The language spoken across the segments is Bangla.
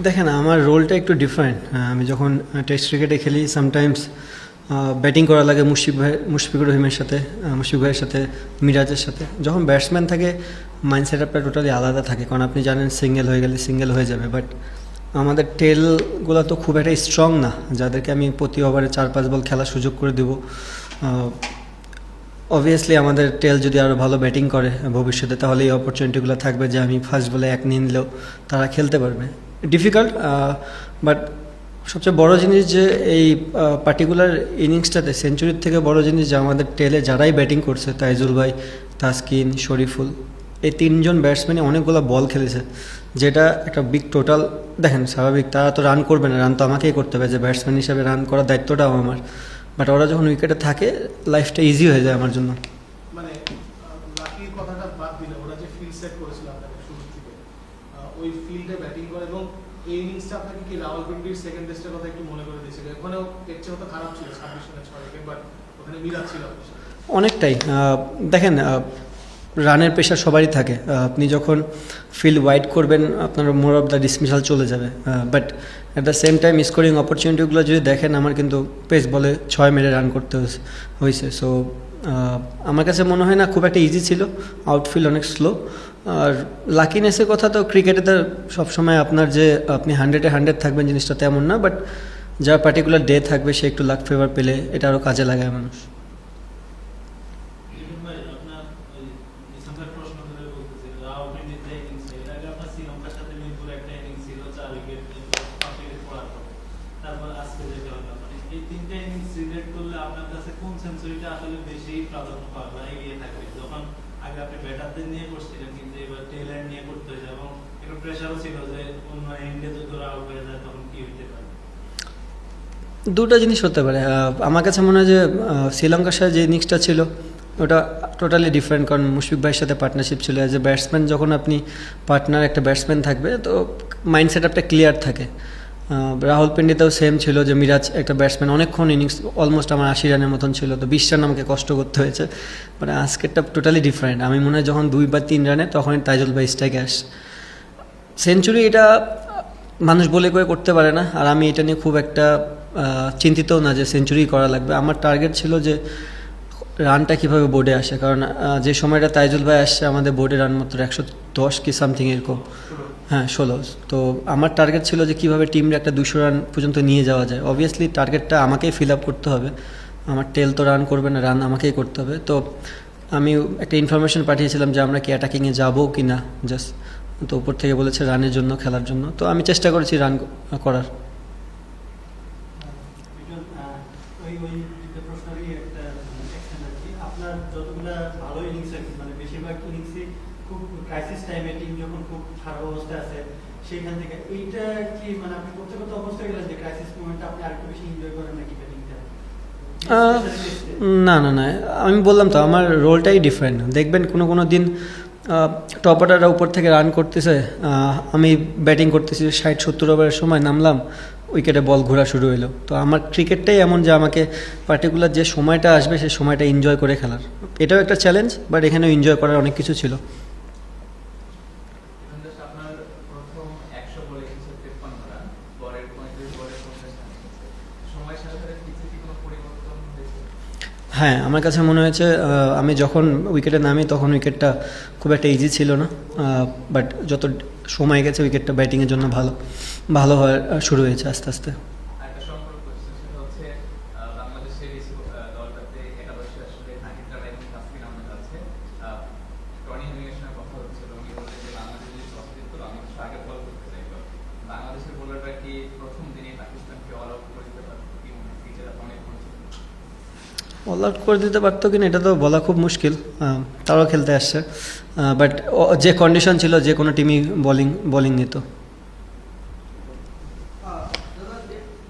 দেখেন আমার রোলটা একটু ডিফারেন্ট। আমি যখন টেস্ট ক্রিকেটে খেলি সামটাইমস ব্যাটিং করা লাগে মুশফিকুর রহিমের সাথে, মুশফিক ভাইয়ের সাথে, মিরাজের সাথে। যখন ব্যাটসম্যান থাকে মাইন্ড সেট আপটা টোটালি আলাদা থাকে, কারণ আপনি জানেন সিঙ্গেল হয়ে গেলে সিঙ্গেল হয়ে যাবে। বাট আমাদের টেলগুলো তো খুব একটা স্ট্রং না, যাদেরকে আমি প্রতি ওভারে 4-5 বল খেলার সুযোগ করে দেবো। অবভিয়াসলি আমাদের টেল যদি আরও ভালো ব্যাটিং করে ভবিষ্যতে, তাহলে এই অপরচুনিটিগুলো থাকবে যে আমি ফার্স্ট বলে 1 নিয়ে নিলেও তারা খেলতে পারবে। ডিফিকাল্ট, বাট সবচেয়ে বড় জিনিস যে এই পার্টিকুলার ইনিংসটাতে সেঞ্চুরির থেকে বড় জিনিস যে আমাদের টেলে যারাই ব্যাটিং করছে, তাইজুল ভাই, তাসকিন, শরীফুল, এই 3জন ব্যাটসম্যানই অনেকগুলো বল খেলেছে, যেটা একটা বিগ টোটাল। দেখেন স্বাভাবিক তারা তো রান করবে না, রান তো আমাকেই করতে হবে, যে ব্যাটসম্যান হিসাবে রান করার দায়িত্বটাও আমার। বাট ওরা যখন উইকেটে থাকে লাইফটা ইজি হয়ে যায় আমার জন্য। মানে লাকির কথাটা বাদ দিলে ওরা যে ফিল্ড সেট করেছিল আপনাকে শুরু থেকে, ওই ফিল্ডে ব্যাটিং করে এবং এই ইনিংসটা আপনাকে কি রাওয়ালপিন্ডির সেকেন্ড টেস্টের কথা একটু মনে করে দিয়েছিল? ওখানেও এর চেয়ে হয়তো খারাপ ছিল 26 রানে 6 উইকেট, বাট ওখানে মিরাজ ছিল আপনার সাথে। অনেকটাই। দেখেন রানের প্রেশার সবারই থাকে। আপনি যখন ফিল্ড ওয়াইড করবেন আপনার মোর অফ দ্য ডিসমিসাল চলে যাবে। But at the same time scoring অপরচুনিটিগুলো যদি দেখেন, আমার কিন্তু পেস বলে 6 মেরে রান করতে হয়েছে। সো আমার কাছে মনে হয় না খুব একটা ইজি ছিল, আউটফিল্ড অনেক স্লো। আর লাকিনেসের কথা তো ক্রিকেটে তো সবসময় আপনার যে আপনি 100-এ 100 থাকবেন জিনিসটা তেমন না, বাট যার পার্টিকুলার ডে থাকবে সে একটু লাক ফেভার পেলে এটা আরও কাজে লাগায় মানুষ। দুটো জিনিস হতে পারে। আমার কাছে মনে হয় যে শ্রীলঙ্কার সাথে যে ইনিংসটা ছিল ওটা টোটালি ডিফারেন্ট, কারণ মুশফিক ভাইয়ের সাথে পার্টনারশিপ ছিল। অ্যাজ এ ব্যাটসম্যান যখন আপনি পার্টনার একটা ব্যাটসম্যান থাকবে তো মাইন্ড সেট আপটা ক্লিয়ার থাকে। রাহুলপিন্ডিতেও সেম ছিল, যে মিরাজ একটা ব্যাটসম্যান, অনেকক্ষণ ইনিংস অলমোস্ট আমার 80 রানের মতন ছিল, তো 20 রান আমাকে কষ্ট করতে হয়েছে। মানে আজকেরটা টোটালি ডিফারেন্ট। আমি মনে হয় যখন 2 বা 3 রানে তখনই তাইজুল ভাই স্ট্রাইকে আসে সেঞ্চুরি। এটা মানুষ বলে করে করতে পারে না, আর আমি এটা নিয়ে খুব একটা চিন্তিতও না যে সেঞ্চুরি করা লাগবে। আমার টার্গেট ছিল যে রানটা কীভাবে বোর্ডে আসে, কারণ যে সময়টা তাইজুল ভাই আসছে আমাদের বোর্ডে রান মাত্র 110 কি সামথিং এরকম, হ্যাঁ 16। তো আমার টার্গেট ছিল যে কীভাবে টিমটা একটা 200 রান পর্যন্ত নিয়ে যাওয়া যায়। অবভিয়াসলি টার্গেটটা আমাকেই ফিল আপ করতে হবে, আমার টেল তো রান করবে না, রান আমাকেই করতে হবে। তো আমি একটা ইনফরমেশন পাঠিয়েছিলাম যে আমরা কি অ্যাটাকিংয়ে যাবো কি না, জাস্ট তো উপর থেকে বলেছে রানের জন্য, খেলার জন্য। তো আমি চেষ্টা করেছি রান করার। সেইখান থেকে এইটা কি মানে আপনি করতে করতে অবস্থা গেলেন যে ক্রাইসিস মোমেন্টটা আপনি আরেকটু বেশি এনজয় করেন নাকি ব্যাটিংটা? না না না, আমি বললাম তো আমার রোলটাই ডিফারেন্ট। দেখবেন কোনো কোনো দিন টপ অর্ডাররা উপর থেকে রান করতেছে, আমি ব্যাটিং করতেছি 60-70 ওভারের সময় নামলাম, উইকেটে বল ঘোরা শুরু হলো। তো আমার ক্রিকেটটাই এমন যে আমাকে পার্টিকুলার যে সময়টা আসবে সেই সময়টা এনজয় করে খেলার, এটাও একটা চ্যালেঞ্জ, বাট এখানেও এনজয় করার অনেক কিছু ছিল। হ্যাঁ, আমার কাছে মনে হয়েছে আমি যখন উইকেটে নামি তখন উইকেটটা খুব একটা ইজি ছিল না, বাট যত সময় গেছে উইকেটটা ব্যাটিংয়ের জন্য ভালো ভালো হওয়া শুরু হয়েছে আস্তে আস্তে। অল আউট করে দিতে পারতো কিনা এটা তো বলা খুব মুশকিল, তারাও খেলতে আসছে। বাট যে কন্ডিশন ছিল যে কোনো টিমই বোলিং নিত।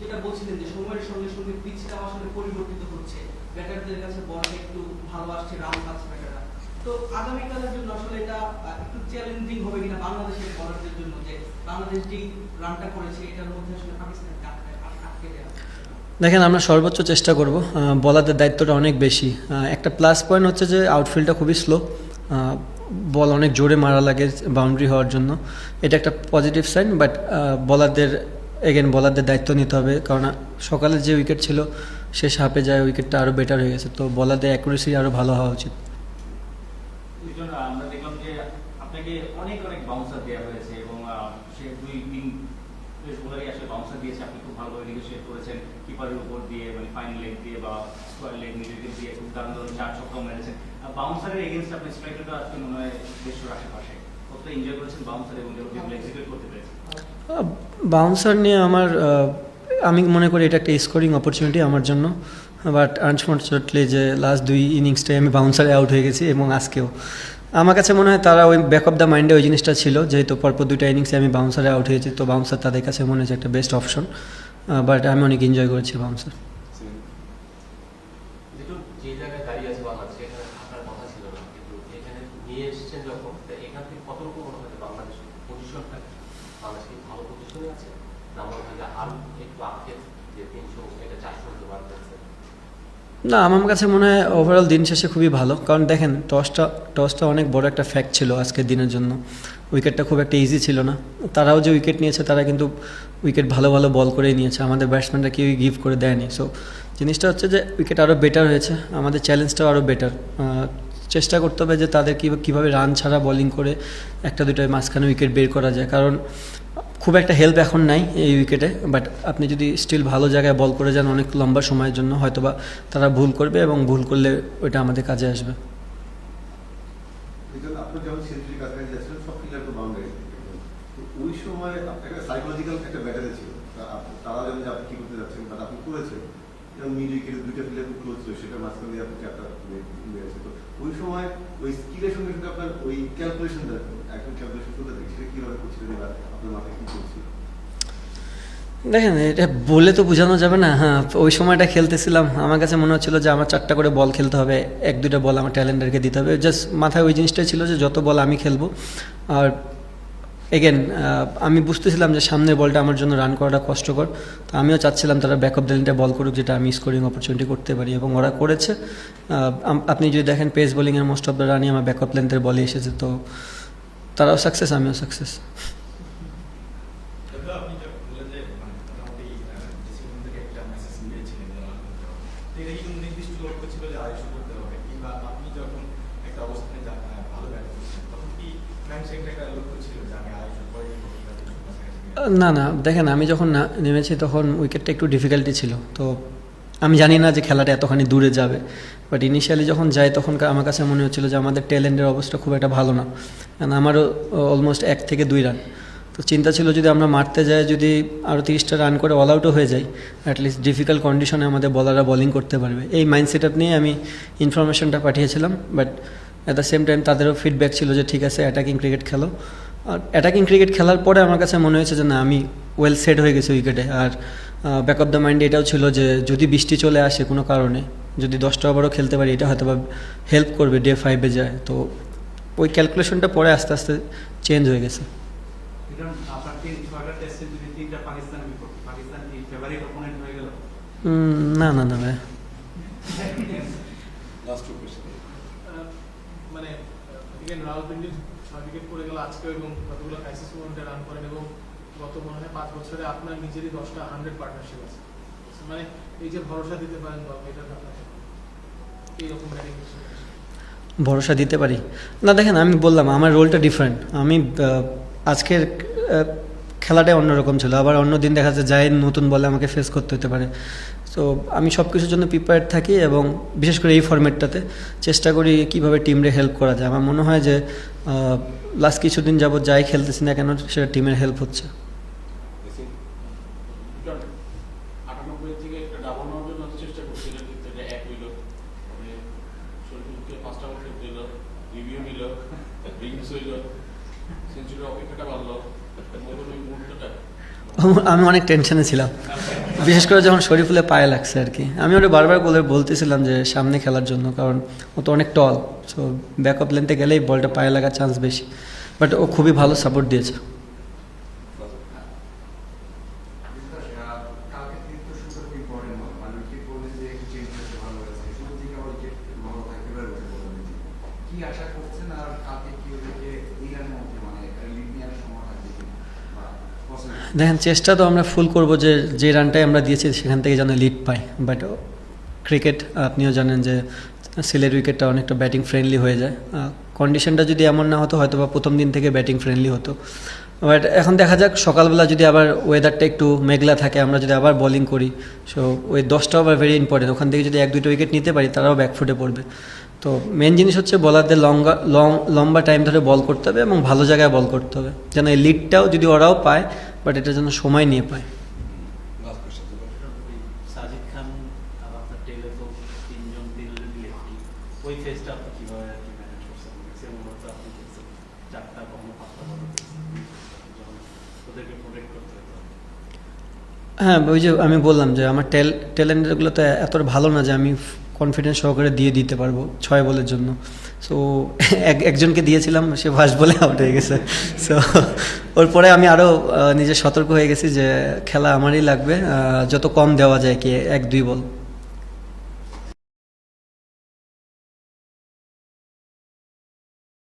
যেটা বলছিলেন যে সময়ের সঙ্গে সঙ্গে পিচটা আসলে পরিবর্তিত হচ্ছে, ব্যাটারদের কাছে বলটা একটু ভালো আসছে, রান পাচ্ছে ব্যাটাররা। তো আগামীকালের জন্য আসলে এটা একটু চ্যালেঞ্জিং হবে কিনা বাংলাদেশের বলারদের জন্য, যে বাংলাদেশ যেই রানটা করেছে এটার মধ্যে আসলে পাকিস্তানকে আটকে দেওয়া। দেখেন আমরা সর্বোচ্চ চেষ্টা করব, বলারদের দায়িত্বটা অনেক বেশি। একটা প্লাস পয়েন্ট হচ্ছে যে আউটফিল্ডটা খুবই স্লো, বল অনেক জোরে মারা লাগে বাউন্ডারি হওয়ার জন্য, এটা একটা পজিটিভ সাইন। বাট বলারদের দায়িত্ব নিতে হবে, কারণ সকালে যে উইকেট ছিল শেষ হাফে যায় উইকেটটা আরও বেটার হয়ে গেছে, তো বলারদের অ্যাকুরেসি আরও ভালো হওয়া উচিত। আমরা দেখলাম যে আপনাকে অনেক বাউন্সার দেওয়া হয়েছে এবং সে 2-3 বোলারই আসলে বাউন্সার দিয়েছে, আপনি খুব ভালোভাবে নেগোশিয়েট করেছেন কিপারের উপর দিয়ে, মানে ফাইন লেগ দিয়ে বা স্কোয়ার লেগ মিডল দিয়ে খুব দারুণ 4 ছক্কা মেরেছেন। বাউন্সারের এগেনস্ট আপনি স্ট্রাইক রেটও আজকে মনে হয় 150-র আশেপাশে, কতটা এনজয় করেছেন বাউন্সার এবং যেগুলো এক্সিকিউট করতে পেরেছেন? বাউন্সার নিয়ে আমি মনে করি এটা একটা স্কোরিং অপরচুনিটি আমার জন্য, বাট আনফর্চুনেটলি যে লাস্ট 2 ইনিংসটাই আমি বাউন্সারে আউট হয়ে গেছি, এবং আজকেও আমার কাছে মনে হয় তারা ওই ব্যাক অফ দ্য মাইন্ডে ওই জিনিসটা ছিল, যেহেতু পরপর 2টা ইনিংসে আমি বাউন্সারে আউট হয়েছি, তো বাউন্সার তাদের কাছে মনে হচ্ছে একটা বেস্ট অপশন। বাট আমি অনেক এনজয় করেছি বাউন্সার। যে জায়গায় দাঁড়িয়ে আছে বাংলাদেশ, এখানে থাকার কথা ছিল না, কিন্তু এখানে নিয়ে এসেছেন যখন, এখান থেকে কতটুকু মনে হয় বাংলাদেশ পজিশনটা, বাংলাদেশ কি ভালো পজিশনে আছে, না মনে হয় যে আরো একটু আগে যে 300 এটা 400 হতে পারতেছে? না, আমার কাছে মনে হয় ওভারঅল দিন শেষে খুবই ভালো, কারণ দেখেন টসটা অনেক বড় একটা ফ্যাক্ট ছিল আজকের দিনের জন্য। উইকেটটা খুব একটা ইজি ছিল না, তারাও যে উইকেট নিয়েছে তারা কিন্তু উইকেট ভালো ভালো বল করেই নিয়েছে, আমাদের ব্যাটসম্যানরা কেউই গিভ করে দেয়নি। সো জিনিসটা হচ্ছে যে উইকেট আরও বেটার হয়েছে, আমাদের চ্যালেঞ্জটাও আরও বেটার। চেষ্টা করতে হবে যে তাদের কীভাবে রান ছাড়া বোলিং করে 1-2 মাঝখানে উইকেট বের করা যায়, কারণ খুব একটা হেল্প এখন নাই এই উইকেটে। বাট আপনি যদি স্টিল ভালো জায়গায় বল করে যান অনেক লম্বা সময়ের জন্য, হয়তোবা তারা ভুল করবে, এবং ভুল করলে ওইটা আমাদের কাজে আসবে। আপনি যখন সেঞ্চুরি কাছাকাছি যাচ্ছিলেন, সব ফিল্ডার তো বাউন্ডারি, ওই সময় আপনার সাইকোলজিক্যাল একটা ব্যাটারে ছিল, তারা জানেন যে আপনি কি করতে যাচ্ছেন, বাট আপনি করেছেন, যেমন মিড উইকেটে 2টা ফিল্ডার খুব ক্লোজ ছিল, সেটা মাঝখান দিয়ে আপনি 4টা মেরেছে। তো ওই সময় ওই স্কিলের সঙ্গে সঙ্গে আপনার ওই ক্যালকুলেশনটা, এখন ক্যালকুলেশন করতে দেখি সেটা কীভাবে করছিলেন, এবার আপনার মাথায় কী চলছিল? দেখেন, এটা বলে তো বোঝানো যাবে না। হ্যাঁ, ওই সময়টা খেলতেছিলাম, আমার কাছে মনে হচ্ছিলো যে আমার 4টা করে বল খেলতে হবে, 1-2টা বল আমার ট্যালেন্টারকে দিতে হবে, জাস্ট মাথায় ওই জিনিসটাই ছিল যে যত বল আমি খেলবো। আর এগেন আমি বুঝতেছিলাম যে সামনের বলটা আমার জন্য রান করাটা কষ্টকর, তো আমিও চাচ্ছিলাম তারা ব্যাক অফ দ্য লাইনটা বল করুক, যেটা আমি স্কোরিং অপরচুনিটি করতে পারি, এবং ওরা করেছে। আপনি যদি দেখেন পেস বোলিংয়ের মোস্ট অফ দ্য রানই আমার ব্যাক অফ লেন্থের বলে এসেছে, তো তারাও সাকসেস, আমিও সাকসেস। না, দেখেন আমি যখন নেমেছি তখন উইকেটটা একটু ডিফিকাল্টি ছিল, তো আমি জানি না যে খেলাটা এতখানি দূরে যাবে। বাট ইনিশিয়ালি যখন যাই তখন আমার কাছে মনে হচ্ছিলো যে আমাদের টেলেন্টের অবস্থা খুব একটা ভালো না, কারণ আমারও অলমোস্ট 1 থেকে 2 রান। তো চিন্তা ছিল যদি আমরা মারতে যাই, যদি আরও 30টা রান করে অল আউটও হয়ে যাই, অ্যাটলিস্ট ডিফিকাল্ট কন্ডিশনে আমাদের বলাররা বোলিং করতে পারবে, এই মাইন্ডসেট আপ নিয়ে আমি ইনফরমেশনটা পাঠিয়েছিলাম। But at the same time তাদেরও ফিডব্যাক ছিল যে ঠিক আছে অ্যাটাকিং ক্রিকেট খেলো। আর অ্যাটাকিং ক্রিকেট খেলার পরে আমার কাছে মনে হয়েছে যে না, আমি ওয়েল সেট হয়ে গেছি উইকেটে। আর ব্যাক অফ দ্য মাইন্ডে এটাও ছিল যে যদি বৃষ্টি চলে আসে কোনো কারণে, যদি 10টা ওভারও খেলতে পারি, এটা হয়তো বা হেল্প করবে ডে 5-এ যায়। তো ওই ক্যালকুলেশনটা পরে আস্তে আস্তে চেঞ্জ হয়ে গেছে। না ভাই, মানে রাওয়ালপিন্ডির 6 উইকেট পড়ে গেল আজকে, এবং কতগুলো ক্রাইসিস মোমেন্টে রান করেন, এবং গত মনে হয় 5 বছরে আপনার নিজেরই 10টা 100 পার্টনারশিপ আছে, মানে এই যে ভরসা দিতে পারেন দলকে, এটা আপনাকে এইরকম ব্যাটিং ভরসা দিতে পারি না। দেখেন আমি বললাম আমার রোলটা ডিফারেন্ট, আমি আজকের খেলাটাই অন্যরকম ছিল, আবার অন্য দিন দেখা যাচ্ছে যাই নতুন বলে আমাকে ফেস করতে হতে পারে। সো আমি সব কিছুর জন্য প্রিপেয়ার্ড থাকি, এবং বিশেষ করে এই ফরম্যাটটাতে চেষ্টা করি কীভাবে টিমরে হেল্প করা যায়। আমার মনে হয় যে লাস্ট কিছুদিন যাবত যাই খেলতেছি না কেন সেটা টিমের হেল্প হচ্ছে। আমি অনেক টেনশনে ছিলাম, বিশেষ করে যখন শরীফুলের পায়ে লাগছে আর কি। আমি ওটা বারবার বলতেছিলাম যে সামনে খেলার জন্য, কারণ ও তো অনেক টল, সো ব্যাক অফ লেন্থে গেলেই বলটা পায়ে লাগার চান্স বেশি। বাট ও খুবই ভালো সাপোর্ট দিয়েছে। কি আশা করছেন আর কালকে কি দেখেন চেষ্টা তো আমরা ফুল করব যে যে রানটাই আমরা দিয়েছি সেখান থেকে যেন লিড পাই, বাট ক্রিকেট আপনিও জানেন যে সিলেট উইকেটটা অনেকটা ব্যাটিং ফ্রেন্ডলি হয়ে যায়। কন্ডিশনটা যদি এমন না হতো হয়তো বা প্রথম দিন থেকে ব্যাটিং ফ্রেন্ডলি হতো, বাট এখন দেখা যাক সকালবেলা যদি আবার ওয়েদারটা একটু মেঘলা থাকে, আমরা যদি আবার বোলিং করি, সো ওই 10টা ওভার ভেরি ইম্পর্টেন্ট, ওখান থেকে যদি 1-2টা উইকেট নিতে পারি তারাও ব্যাকফুটে পড়বে। তো মেন জিনিস হচ্ছে বলারদের লম্বা টাইম ধরে বল করতে হবে এবং ভালো জায়গায় বল করতে হবে, যেন এই লিডটাও যদি ওরাও পায় বাট এটা যেন সময় নিয়ে পায়। সাজিদ খান আর আপনার টেলে তো তিনজনই লেফটি, ওই ফেজটা আপনি কিভাবে আর কি ম্যানেজ করছেন? ম্যাক্সিমাম ওভার তো আপনি খেলছেন 4টা কখনো 5টা বল, যখন ওদেরকে প্রোটেক্ট করতে হতো। হ্যাঁ, ওই যে আমি বললাম যে আমার ট্যালেন্টগুলো তো এত ভালো না যে আমি কনফিডেন্স সহকারে দিতে পারবো 6 বলের জন্য। সো একজনকে দিয়েছিলাম, সে ফার্স্ট বলে আউট হয়ে গেছে। সো ওর পরে আমি আরও নিজে সতর্ক হয়ে গেছি যে খেলা আমারই লাগবে, যত কম দেওয়া যায় কি 1-2 বল।